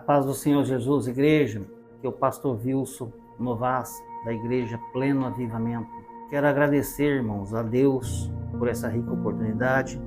paz do Senhor Jesus, igreja, que é o pastor Wilson Novas, da igreja Pleno Avivamento. Quero agradecer, irmãos, a Deus por essa rica oportunidade.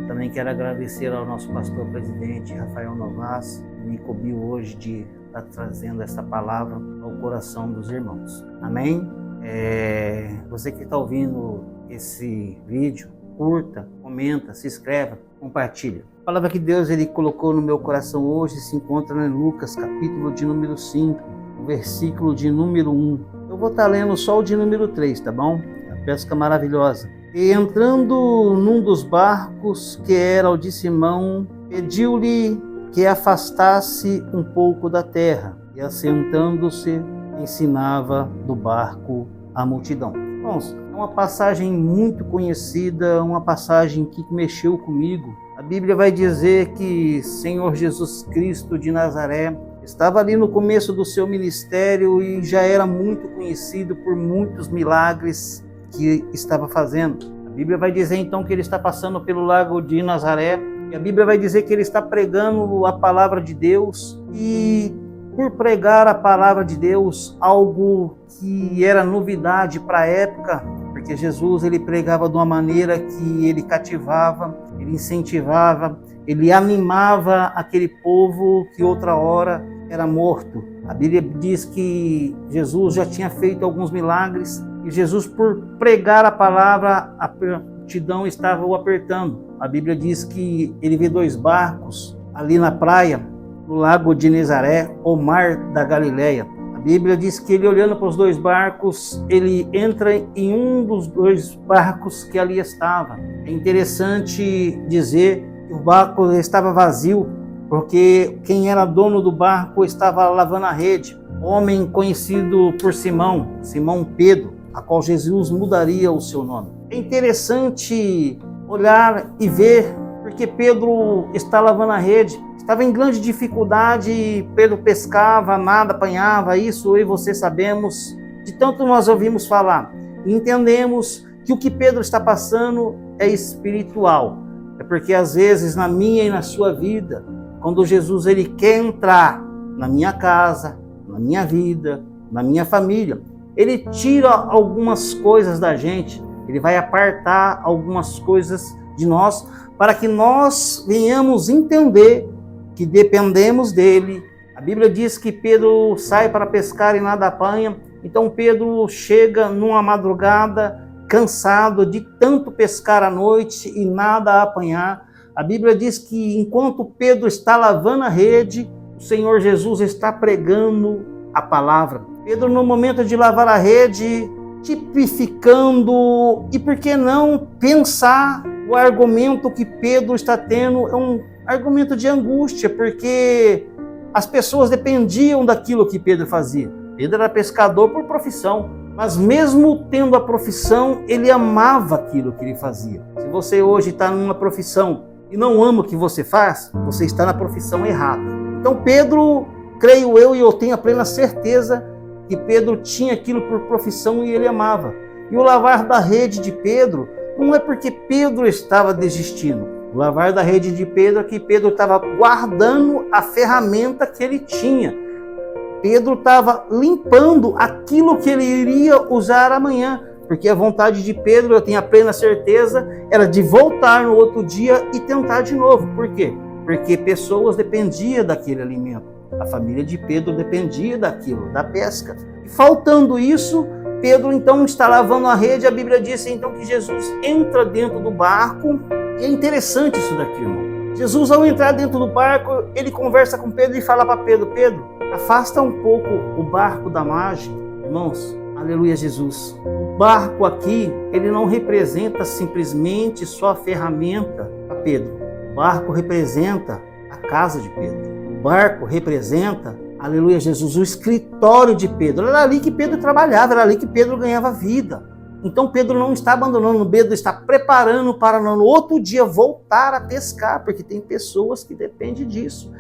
Também quero agradecer ao nosso pastor presidente, Rafael Novas, que me incumbiu hoje de estar trazendo essa palavra ao coração dos irmãos. Amém? Você que está ouvindo esse vídeo, curta, comenta, se inscreva, compartilha. A palavra que Deus ele colocou no meu coração hoje se encontra em Lucas, capítulo de número 5, versículo de número 1. Eu vou estar lendo só o de número 3, tá bom? A pesca maravilhosa. E entrando num dos barcos, que era o de Simão, pediu-lhe que afastasse um pouco da terra, e assentando-se, ensinava do barco a multidão. Irmãos, é uma passagem muito conhecida, uma passagem que mexeu comigo. A Bíblia vai dizer que Senhor Jesus Cristo de Nazaré estava ali no começo do seu ministério e já era muito conhecido por muitos milagres que estava fazendo. A Bíblia vai dizer então que ele está passando pelo lago de Nazaré, e a Bíblia vai dizer que ele está pregando a palavra de Deus, e por pregar a palavra de Deus, algo que era novidade para a época, porque Jesus ele pregava de uma maneira que ele cativava, ele incentivava, ele animava aquele povo que outra hora era morto. A Bíblia diz que Jesus já tinha feito alguns milagres, e Jesus, por pregar a palavra, a multidão estava o apertando. A Bíblia diz que ele vê 2 barcos ali na praia, no lago de Nazaré, o mar da Galileia. A Bíblia diz que ele, olhando para os 2 barcos, ele entra em um dos 2 barcos que ali estava. É interessante dizer que o barco estava vazio, porque quem era dono do barco estava lavando a rede. Homem conhecido por Simão Pedro, a qual Jesus mudaria o seu nome. É interessante olhar e ver, porque Pedro está lavando a rede. Estava em grande dificuldade, Pedro pescava, nada apanhava, isso eu e você sabemos, de tanto nós ouvimos falar. E entendemos que o que Pedro está passando é espiritual. É porque às vezes na minha e na sua vida, quando Jesus ele quer entrar na minha casa, na minha vida, na minha família, ele tira algumas coisas da gente, ele vai apartar algumas coisas de nós, para que nós venhamos entender que dependemos dele. A Bíblia diz que Pedro sai para pescar e nada apanha. Então Pedro chega numa madrugada, cansado de tanto pescar à noite e nada apanhar. A Bíblia diz que enquanto Pedro está lavando a rede, o Senhor Jesus está pregando a palavra. Pedro, no momento de lavar a rede, tipificando, e por que não pensar o argumento que Pedro está tendo, é um argumento de angústia, porque as pessoas dependiam daquilo que Pedro fazia. Pedro era pescador por profissão, mas mesmo tendo a profissão, ele amava aquilo que ele fazia. Se você hoje está numa profissão e não ama o que você faz, você está na profissão errada. Então Pedro, creio eu, e eu tenho a plena certeza que Pedro tinha aquilo por profissão e ele amava. E o lavar da rede de Pedro não é porque Pedro estava desistindo. O lavar da rede de Pedro é que Pedro estava guardando a ferramenta que ele tinha. Pedro estava limpando aquilo que ele iria usar amanhã, porque a vontade de Pedro, eu tenho a plena certeza, era de voltar no outro dia e tentar de novo. Por quê? Porque pessoas dependiam daquele alimento. A família de Pedro dependia daquilo, da pesca. E faltando isso, Pedro então está lavando a rede. A Bíblia diz então que Jesus entra dentro do barco. E é interessante isso daqui, irmão. Jesus, ao entrar dentro do barco, ele conversa com Pedro e fala para Pedro: Pedro, afasta um pouco o barco da margem. Irmãos, aleluia Jesus. O barco aqui, ele não representa simplesmente só a ferramenta para Pedro. O barco representa a casa de Pedro. O barco representa, aleluia Jesus, o escritório de Pedro. Era ali que Pedro trabalhava, era ali que Pedro ganhava vida. Então Pedro não está abandonando, Pedro está preparando para no outro dia voltar a pescar, porque tem pessoas que dependem disso.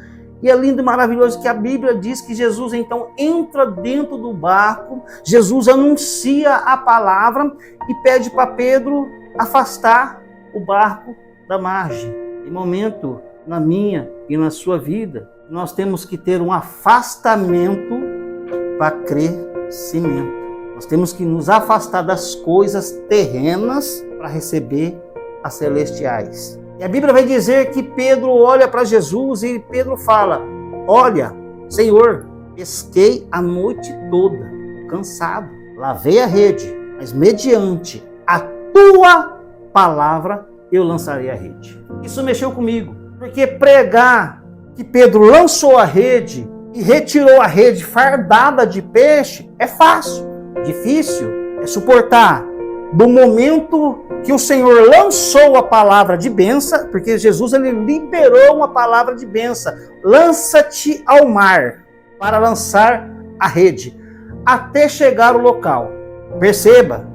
E é lindo e maravilhoso que a Bíblia diz que Jesus então entra dentro do barco, Jesus anuncia a palavra e pede para Pedro afastar o barco da margem. Em momento na minha e na sua vida, nós temos que ter um afastamento para crescimento. Nós temos que nos afastar das coisas terrenas para receber as celestiais. E a Bíblia vai dizer que Pedro olha para Jesus e Pedro fala: olha, Senhor, pesquei a noite toda, cansado, lavei a rede, mas mediante a tua palavra eu lançarei a rede. Isso mexeu comigo, porque pregar que Pedro lançou a rede e retirou a rede fardada de peixe é fácil. Difícil é suportar do momento que o Senhor lançou a palavra de bênção, porque Jesus ele liberou uma palavra de bênção: lança-te ao mar para lançar a rede, até chegar ao local. Perceba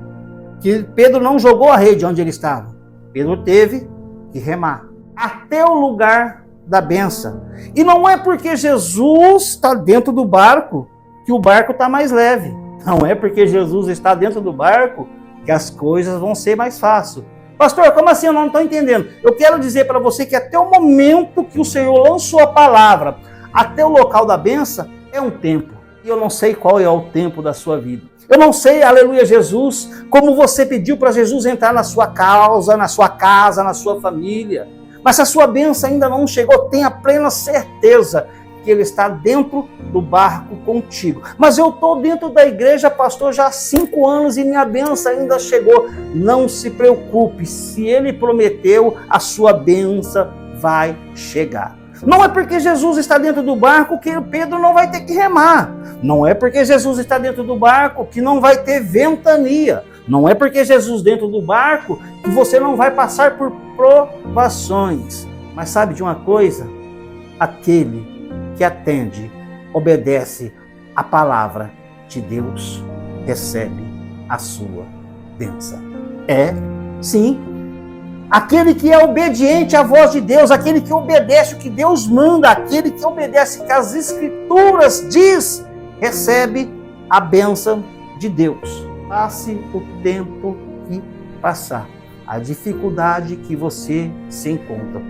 que Pedro não jogou a rede onde ele estava. Pedro teve que remar até o lugar da bênção. E não é porque Jesus está dentro do barco que o barco está mais leve. Não é porque Jesus está dentro do barco que as coisas vão ser mais fáceis. Pastor, como assim? Eu não estou entendendo. Eu quero dizer para você que até o momento que o Senhor lançou a palavra, até o local da bênção, é um tempo. E eu não sei qual é o tempo da sua vida. Eu não sei, aleluia, Jesus, como você pediu para Jesus entrar na sua causa, na sua casa, na sua família. Mas se a sua bênção ainda não chegou, tenha plena certeza que Ele está dentro do barco contigo. Mas eu estou dentro da igreja, pastor, já há 5 anos e minha bênção ainda chegou. Não se preocupe, se Ele prometeu, a sua bênção vai chegar. Não é porque Jesus está dentro do barco que Pedro não vai ter que remar. Não é porque Jesus está dentro do barco que não vai ter ventania. Não é porque Jesus dentro do barco que você não vai passar por provações. Mas sabe de uma coisa? Aquele que atende, obedece a palavra de Deus, recebe a sua bênção. É, sim. Aquele que é obediente à voz de Deus, aquele que obedece o que Deus manda, aquele que obedece o que as Escrituras diz, recebe a bênção de Deus. Passe o tempo que passar, a dificuldade que você se encontra,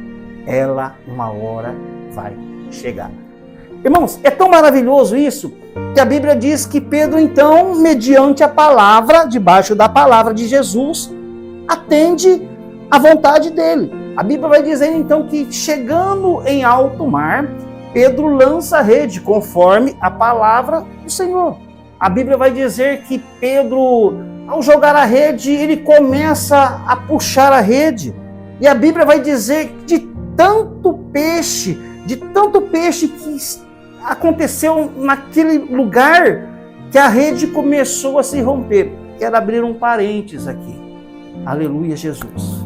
ela uma hora vai chegar. Irmãos, é tão maravilhoso isso, que a Bíblia diz que Pedro, então, mediante a palavra, debaixo da palavra de Jesus, atende a vontade dele. A Bíblia vai dizer, então, que chegando em alto mar, Pedro lança a rede, conforme a palavra do Senhor. A Bíblia vai dizer que Pedro, ao jogar a rede, ele começa a puxar a rede. E a Bíblia vai dizer que de tanto peixe que aconteceu naquele lugar, que a rede começou a se romper. Quero abrir um parênteses aqui. Aleluia, Jesus.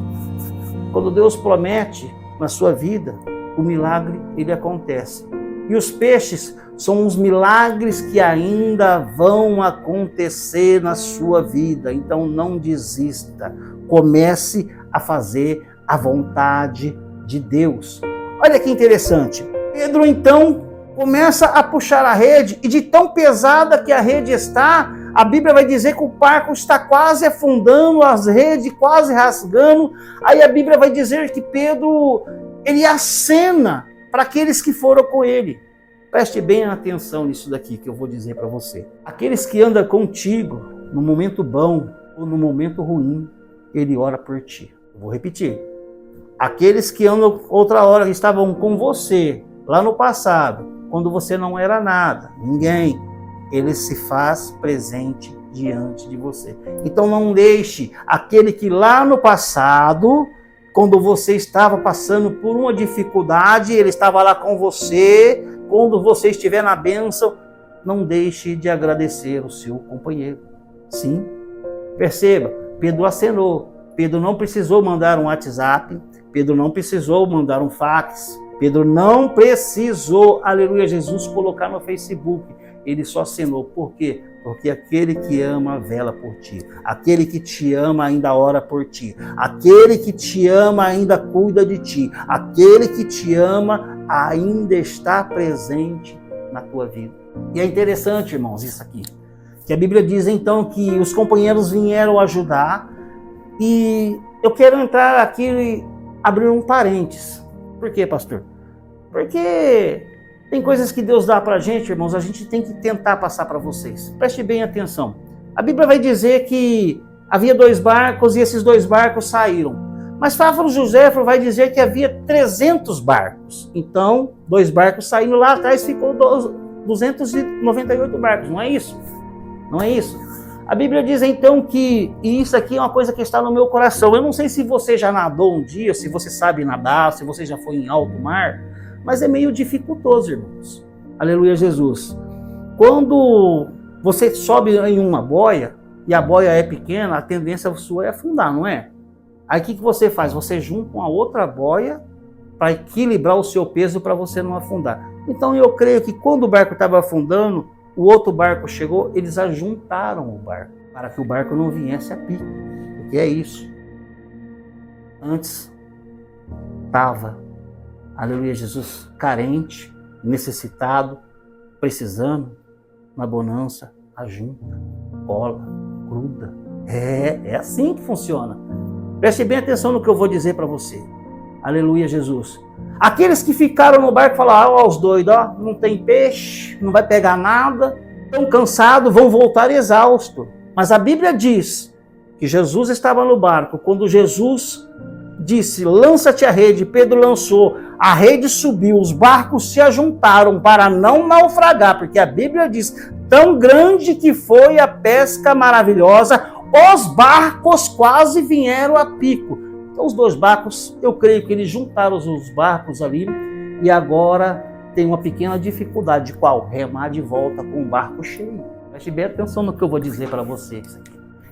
Quando Deus promete na sua vida, o milagre, ele acontece. E os peixes são os milagres que ainda vão acontecer na sua vida. Então não desista. Comece a fazer a vontade de Deus. Olha que interessante. Pedro, então, começa a puxar a rede, e de tão pesada que a rede está, a Bíblia vai dizer que o barco está quase afundando, as redes quase rasgando. Aí a Bíblia vai dizer que Pedro, ele acena para aqueles que foram com ele. Preste bem atenção nisso daqui que eu vou dizer para você. Aqueles que andam contigo no momento bom ou no momento ruim, ele ora por ti. Eu vou repetir. Aqueles que andam outra hora, que estavam com você lá no passado, quando você não era nada, ninguém, ele se faz presente diante de você. Então não deixe aquele que lá no passado, quando você estava passando por uma dificuldade, ele estava lá com você, quando você estiver na bênção, não deixe de agradecer o seu companheiro. Sim, perceba, Pedro acenou. Pedro não precisou mandar um WhatsApp, Pedro não precisou mandar um fax, Pedro não precisou, aleluia, Jesus, colocar no Facebook. Ele só acenou. Por quê? Porque aquele que ama vela por ti. Aquele que te ama ainda ora por ti. Aquele que te ama ainda cuida de ti. Aquele que te ama ainda está presente na tua vida. E é interessante, irmãos, isso aqui. Que a Bíblia diz então que os companheiros vieram ajudar. E eu quero entrar aqui e abrir um parênteses. Por quê, pastor? Porque Tem coisas que Deus dá pra gente, irmãos, a gente tem que tentar passar para vocês. Preste bem atenção. A Bíblia vai dizer que havia 2 barcos e esses 2 barcos saíram. Mas Fávaro Joséfo vai dizer que havia 300 barcos. Então, 2 barcos saindo lá atrás, ficou 298 barcos. Não é isso? Não é isso? A Bíblia diz então que, e isso aqui é uma coisa que está no meu coração. Eu não sei se você já nadou um dia, se você sabe nadar, se você já foi em alto mar, mas é meio dificultoso, irmãos. Aleluia, Jesus. Quando você sobe em uma boia, e a boia é pequena, a tendência sua é afundar, não é? Aí o que você faz? Você junta uma outra boia para equilibrar o seu peso para você não afundar. Então eu creio que quando o barco estava afundando, o outro barco chegou, eles ajuntaram o barco, para que o barco não viesse a pique. Porque é isso. Antes estava, aleluia, Jesus, carente, necessitado, precisando, na bonança, ajunta, cola, gruda. É assim que funciona. Preste bem atenção no que eu vou dizer para você. Aleluia, Jesus. Aqueles que ficaram no barco falaram, ó, os doidos, ó, não tem peixe, não vai pegar nada, estão cansados, vão voltar exaustos. Mas a Bíblia diz que Jesus estava no barco. Quando Jesus disse, lança-te a rede, Pedro lançou, a rede subiu, os barcos se ajuntaram para não naufragar, porque a Bíblia diz, tão grande que foi a pesca maravilhosa, os barcos quase vieram a pico. Então os 2 barcos, eu creio que eles juntaram os barcos ali e agora tem uma pequena dificuldade. Qual? Remar de volta com o barco cheio. Preste bem atenção no que eu vou dizer para vocês.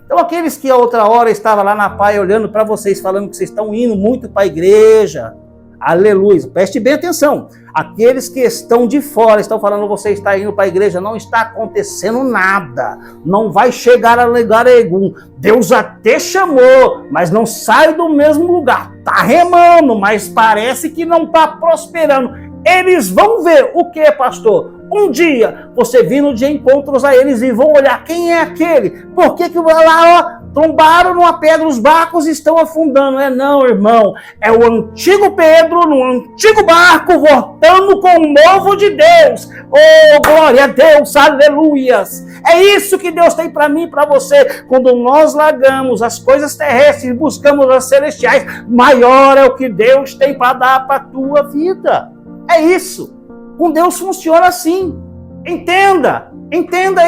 Então aqueles que a outra hora estavam lá na praia olhando para vocês, falando que vocês estão indo muito para a igreja, aleluia, preste bem atenção. Aqueles que estão de fora, estão falando você está indo para a igreja, não está acontecendo nada. Não vai chegar a lugar algum. Deus até chamou, mas não sai do mesmo lugar. Está remando, mas parece que não está prosperando. Eles vão ver o que, pastor? Um dia você vindo de encontros a eles e vão olhar quem é aquele. Por que lá, ó, trombaram numa pedra, os barcos estão afundando? É não, irmão. É o antigo Pedro no antigo barco voltando com o novo de Deus. Oh, glória a Deus, aleluias. É isso que Deus tem para mim e para você. Quando nós largamos as coisas terrestres e buscamos as celestiais, maior é o que Deus tem para dar para a tua vida. É isso. Com Deus funciona assim. Entenda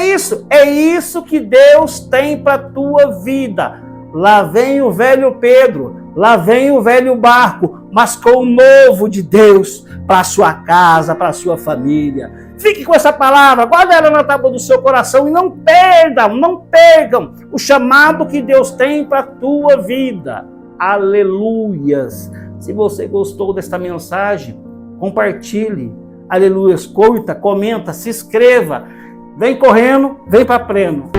isso. É isso que Deus tem para a tua vida. Lá vem o velho Pedro, lá vem o velho barco, mas com o novo de Deus para a sua casa, para a sua família. Fique com essa palavra, guarda ela na tábua do seu coração e não percam o chamado que Deus tem para a tua vida. Aleluias. Se você gostou desta mensagem, compartilhe. Aleluias, curta, comenta, se inscreva. Vem correndo, vem para pleno.